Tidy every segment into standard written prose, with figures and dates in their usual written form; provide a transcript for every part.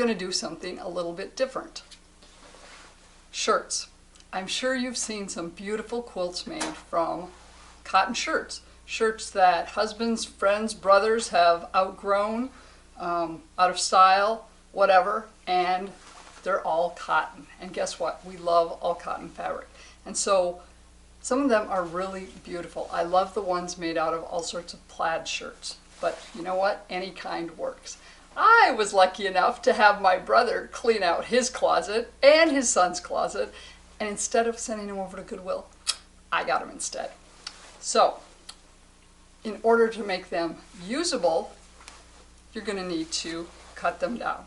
going to do something a little bit different. Shirts. I'm sure you've seen some beautiful quilts made from cotton shirts. Shirts that husbands, friends, brothers have outgrown, out of style, whatever, and they're all cotton. And guess what? We love all cotton fabric. And so some of them are really beautiful. I love the ones made out of all sorts of plaid shirts. But you know what? Any kind works. I was lucky enough to have my brother clean out his closet and his son's closet, and instead of sending him over to Goodwill, I got him instead. So, in order to make them usable, you're going to need to cut them down.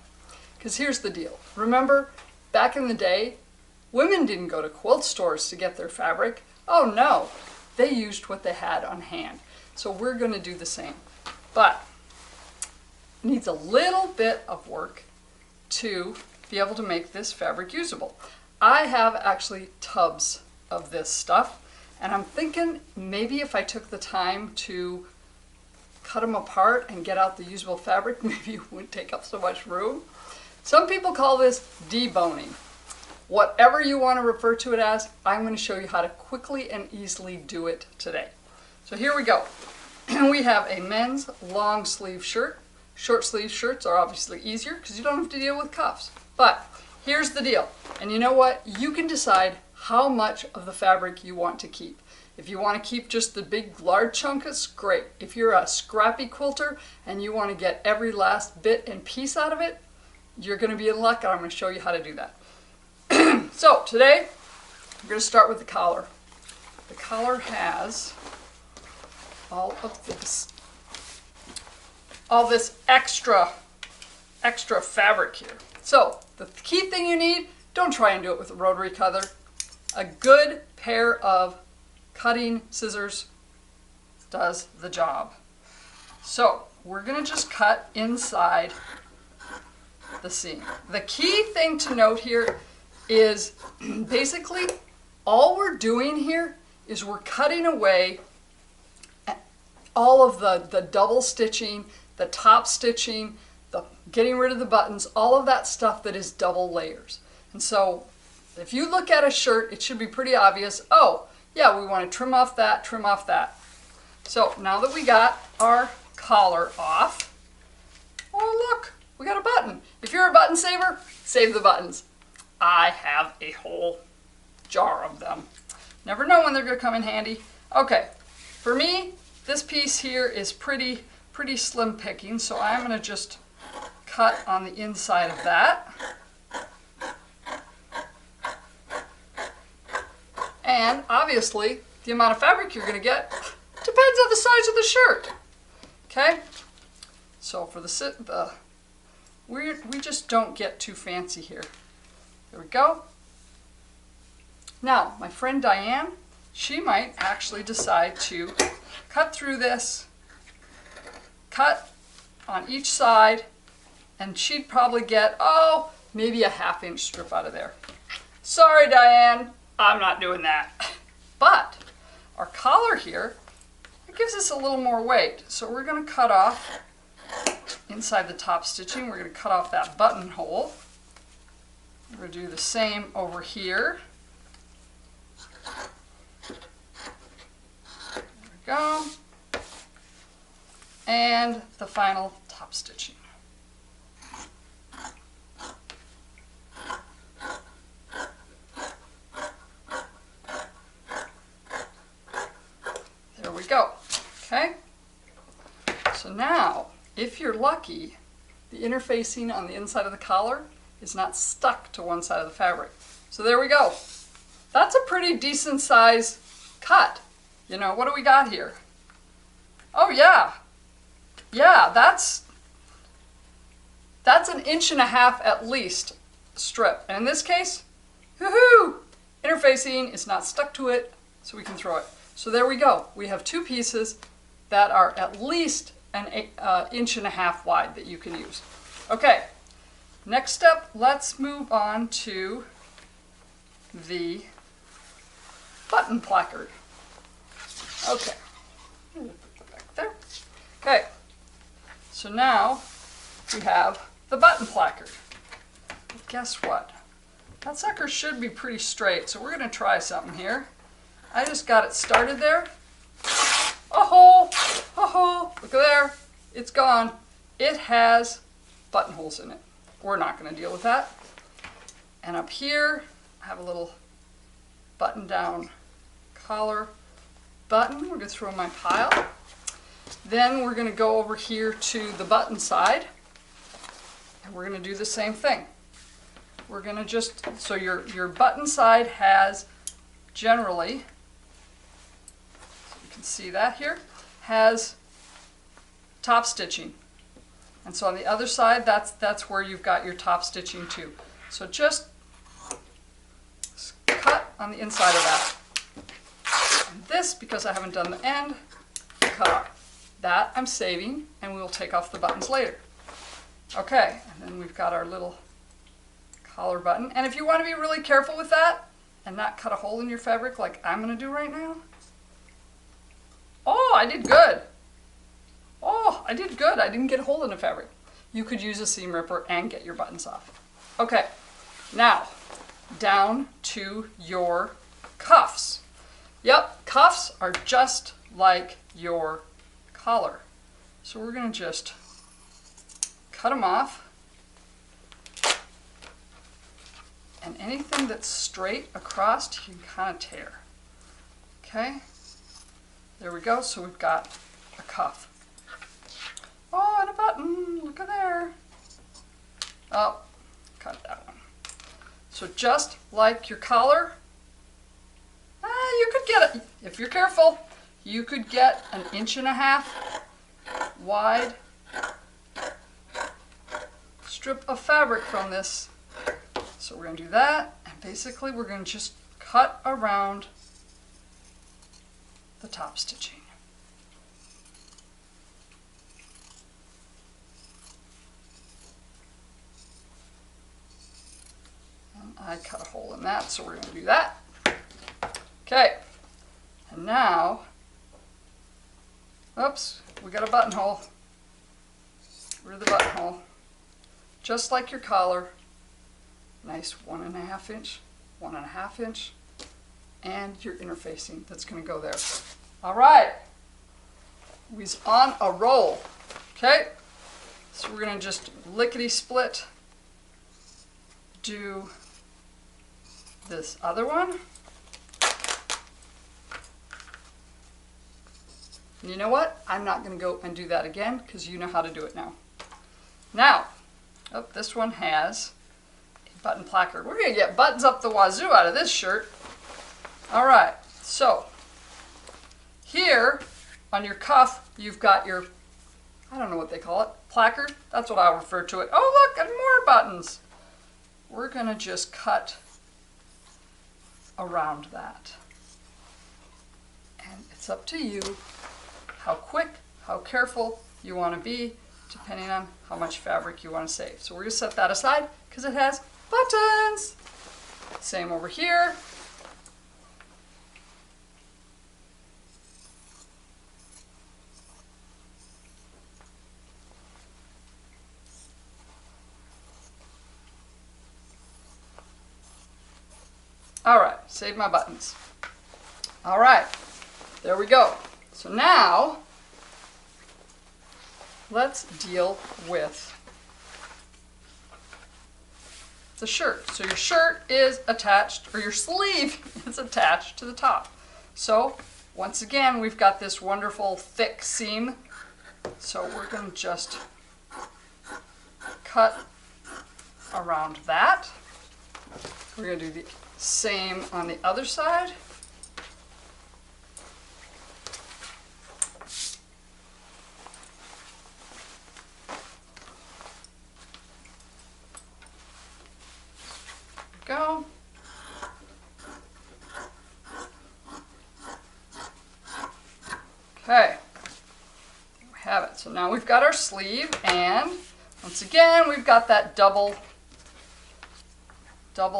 Because here's the deal. Remember, back in the day, women didn't go to quilt stores to get their fabric. Oh no, they used what they had on hand. So we're going to do the same. But it needs a little bit of work to be able to make this fabric usable. I have actually tubs of this stuff, and I'm thinking maybe if I took the time to cut them apart and get out the usable fabric, maybe it wouldn't take up so much room. Some people call this deboning. Whatever you want to refer to it as, I'm going to show you how to quickly and easily do it today. So here we go. We have a men's long sleeve shirt. Short sleeve shirts are obviously easier because you don't have to deal with cuffs. But here's the deal. And you know what? You can decide how much of the fabric you want to keep. If you want to keep just the big large chunks, great. If you're a scrappy quilter and you want to get every last bit and piece out of it, you're going to be in luck, and I'm going to show you how to do that. So today, we're going to start with the collar. The collar has all this extra fabric here. So the key thing you need, don't try and do it with a rotary cutter. A good pair of cutting scissors does the job. So we're going to just cut inside the seam. The key thing to note here is basically all we're doing here is we're cutting away all of the double stitching, the top stitching, the getting rid of the buttons, all of that stuff that is double layers. And so if you look at a shirt, it should be pretty obvious, oh yeah, we want to trim off that, trim off that. So now that we got our collar off, oh look, we got a button. If you're a button saver, save the buttons. I have a whole jar of them. Never know when they're going to come in handy. Okay, for me, this piece here is pretty slim picking, so I'm going to just cut on the inside of that. And obviously, the amount of fabric you're going to get depends on the size of the shirt. Okay? So for we just don't get too fancy here. There we go. Now, my friend Diane, she might actually decide to cut through this, cut on each side, and she'd probably get, oh, maybe a ½ inch strip out of there. Sorry, Diane, I'm not doing that. But our collar here, it gives us a little more weight. So we're going to cut off inside the top stitching. We're going to cut off that buttonhole. We're going to do the same over here. There we go. And the final top stitching. There we go. Okay? So now, if you're lucky, the interfacing on the inside of the collar is not stuck to one side of the fabric. So there we go. That's a pretty decent size cut. You know, what do we got here? Oh yeah. Yeah, that's 1.5 inches at least strip. And in this case, woohoo! Interfacing is not stuck to it, so we can throw it. So there we go. We have two pieces that are at least an 1.5 inches wide that you can use. Okay, next step, let's move on to the button placard. Okay, put that back there. Okay, so now we have the button placard. But guess what? That sucker should be pretty straight, so we're going to try something here. I just got it started there. Oh-ho! Oh-ho! Look there. It's gone. It has buttonholes in it. We're not going to deal with that. And up here, I have a little button down collar button. We're going to throw in my pile. Then we're going to go over here to the button side. And we're going to do the same thing. We're going to just, so your button side has generally, so you can see that here, has top stitching. And so on the other side, that's where you've got your top stitching too. So just cut on the inside of that. And this, because I haven't done the end, cut off. That I'm saving, and we'll take off the buttons later. Okay, and then we've got our little collar button. And if you want to be really careful with that and not cut a hole in your fabric like I'm going to do right now. Oh, I did good. Oh, I did good. I didn't get a hole in the fabric. You could use a seam ripper and get your buttons off. Okay, now down to your cuffs. Yep, cuffs are just like your collar. So we're going to just cut them off. And anything that's straight across, you can kind of tear. Okay, there we go. So we've got a cuff. Oh, and a button. Look at there. Oh, cut that one. So just like your collar, you could get it, if you're careful, you could get 1.5 inches wide strip of fabric from this. So we're going to do that, and basically we're going to just cut around the top stitching. And I cut a hole in that, so we're going to do that. Okay, and now, oops, we got a buttonhole. Rid of the buttonhole. Just like your collar. Nice 1.5 inch, 1.5 inch, and your interfacing that's going to go there. All right, we's on a roll. Okay, so we're going to just lickety split do this other one. And you know what? I'm not going to go and do that again because you know how to do it now. Now, oh, this one has button placard. We're going to get buttons up the wazoo out of this shirt. All right, so here on your cuff, you've got your, I don't know what they call it, placard. That's what I'll refer to it. Oh, look, and more buttons. We're going to just cut around that. And it's up to you how quick, how careful you want to be, depending on how much fabric you want to save. So we're going to set that aside because it has buttons. Same over here. All right, save my buttons. All right, there we go. So now, let's deal with the shirt. So your shirt is attached, or your sleeve is attached to the top. So once again, we've got this wonderful thick seam. So we're going to just cut around that. We're going to do the same on the other side. Go. Okay, there we have it. So now we've got our sleeve, and once again we've got that double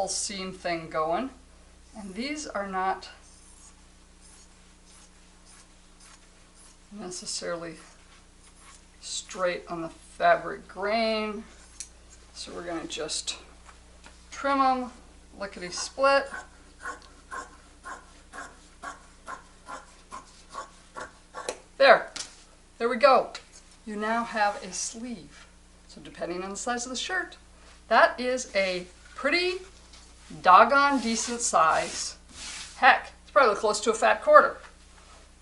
seam thing going, and these are not necessarily straight on the fabric grain, so we're going to just trim them, lickety split. There we go. You now have a sleeve. So depending on the size of the shirt, that is a pretty doggone decent size. Heck, it's probably close to a fat quarter.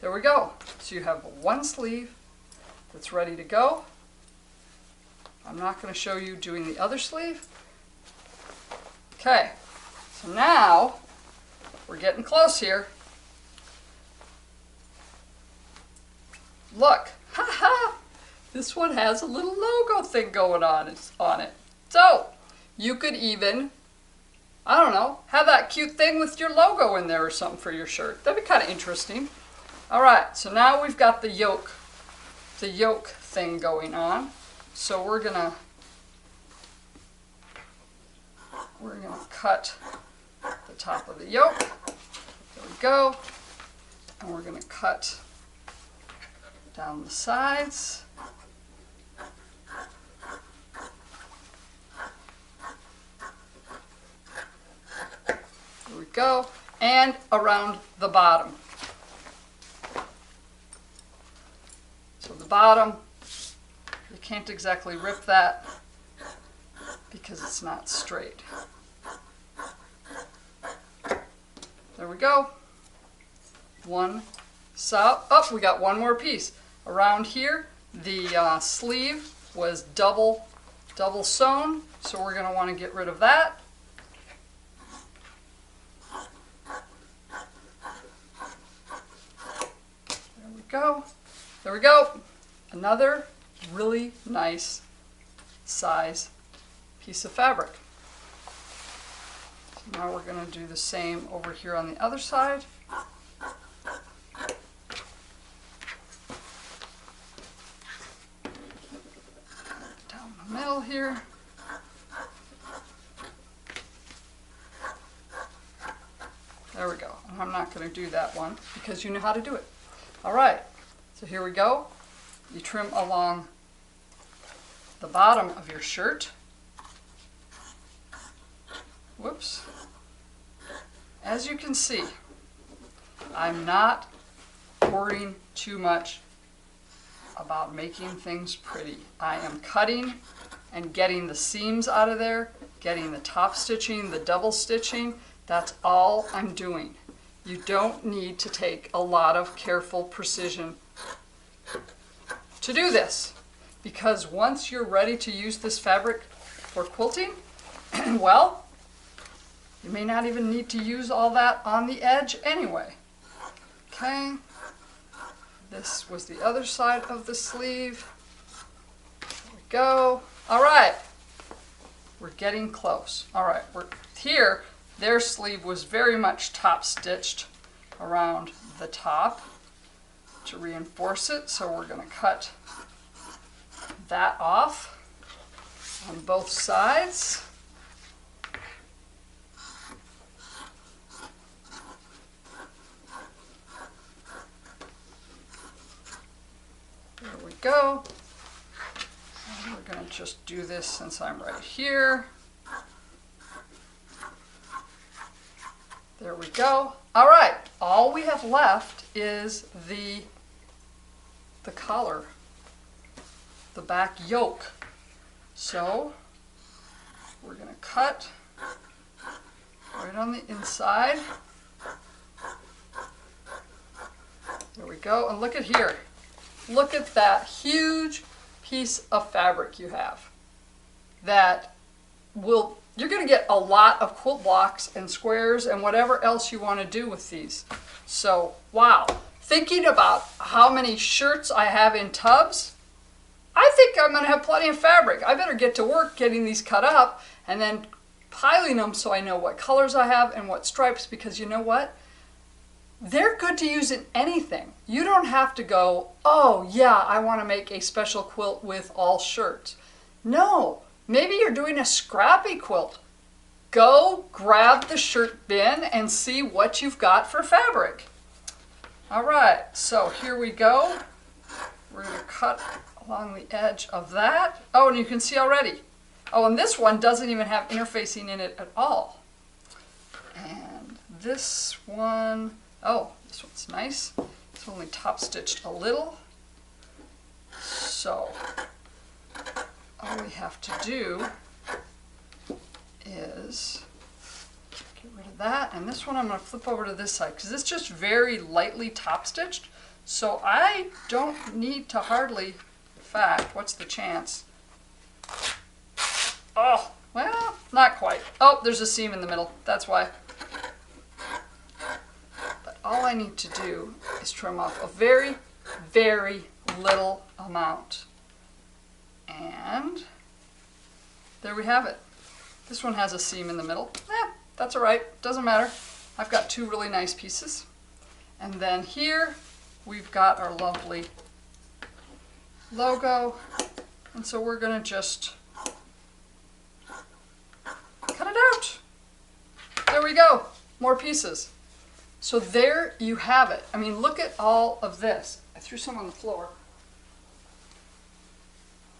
There we go. So you have one sleeve that's ready to go. I'm not going to show you doing the other sleeve. Okay, so now we're getting close here. Look, haha, this one has a little logo thing going on it. So you could even, I don't know, have that cute thing with your logo in there or something for your shirt. That'd be kind of interesting. All right, so now we've got the yoke thing going on. So we're gonna cut the top of the yoke. There we go. And we're gonna cut down the sides. There we go. And around the bottom. So the bottom, you can't exactly rip that because it's not straight. There we go. One side. Oh, we got one more piece. Around here, the sleeve was double sewn, so we're going to want to get rid of that. There we go. There we go. Another really nice size piece of fabric. So now we're going to do the same over here on the other side. Down the middle here. There we go. And I'm not going to do that one because you know how to do it. All right. So here we go. You trim along the bottom of your shirt. Whoops. As you can see, I'm not worrying too much about making things pretty. I am cutting and getting the seams out of there, getting the top stitching, the double stitching. That's all I'm doing. You don't need to take a lot of careful precision to do this, because once you're ready to use this fabric for quilting, well, you may not even need to use all that on the edge anyway. Okay, this was the other side of the sleeve. There we go. All right, we're getting close. All right, we're here. Their sleeve was very much top stitched around the top to reinforce it, so we're going to cut that off on both sides. There we go. And we're going to just do this since I'm right here. There we go. All right, all we have left is the collar, the back yoke. So we're going to cut right on the inside. There we go. And look at here. Look at that huge piece of fabric you have. That will, you're going to get a lot of quilt blocks and squares and whatever else you want to do with these. So, wow. Thinking about how many shirts I have in tubs, I think I'm going to have plenty of fabric. I better get to work getting these cut up and then piling them so I know what colors I have and what stripes, because you know what? They're good to use in anything. You don't have to go, oh yeah, I want to make a special quilt with all shirts. No, maybe you're doing a scrappy quilt. Go grab the shirt bin and see what you've got for fabric. All right, so here we go. We're going to cut along the edge of that. Oh, and you can see already, Oh, and this one doesn't even have interfacing in it at all. And this one, oh, this one's nice. It's only top stitched a little. So all we have to do is get rid of that. And this one I'm going to flip over to this side because it's just very lightly top stitched. So I don't need to hardly, in fact, what's the chance? Oh, well, not quite. Oh, there's a seam in the middle. That's why. But all I need to do is trim off a very, very little amount. And there we have it. This one has a seam in the middle. That's all right. Doesn't matter. I've got two really nice pieces. And then here we've got our lovely logo. And so we're going to just cut it out. There we go. More pieces. So there you have it. I mean, look at all of this. I threw some on the floor.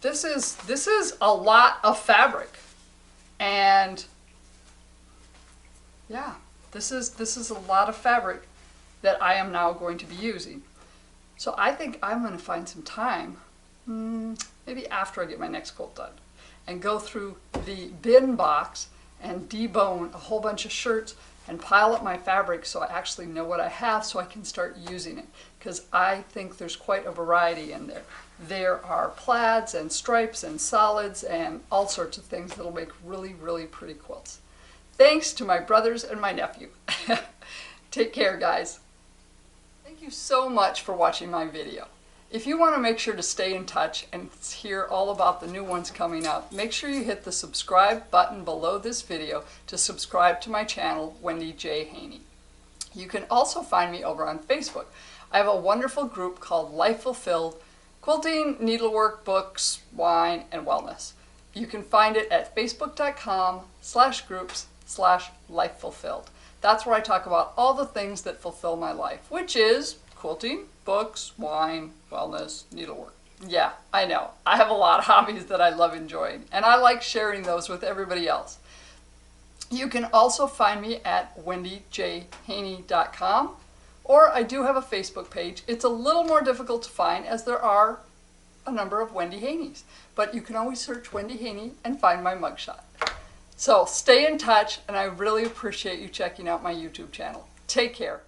This is a lot of fabric. And yeah, this is a lot of fabric that I am now going to be using. So I think I'm going to find some time, maybe after I get my next quilt done, and go through the bin box and debone a whole bunch of shirts and pile up my fabric so I actually know what I have so I can start using it. Because I think there's quite a variety in there. There are plaids and stripes and solids and all sorts of things that'll make really, really pretty quilts. Thanks to my brothers and my nephew. Take care, guys. Thank you so much for watching my video. If you want to make sure to stay in touch and hear all about the new ones coming up, make sure you hit the subscribe button below this video to subscribe to my channel, Wendy J. Haney. You can also find me over on Facebook. I have a wonderful group called Life Fulfilled, Quilting, Needlework, Books, Wine, and Wellness. You can find it at facebook.com/groups/lifefulfilled. That's where I talk about all the things that fulfill my life, which is quilting, books, wine, wellness, needlework. Yeah, I know. I have a lot of hobbies that I love enjoying, and I like sharing those with everybody else. You can also find me at wendyjhaney.com, or I do have a Facebook page. It's a little more difficult to find as there are a number of Wendy Haneys, but you can always search Wendy Haney and find my mugshot. So stay in touch, and I really appreciate you checking out my YouTube channel. Take care.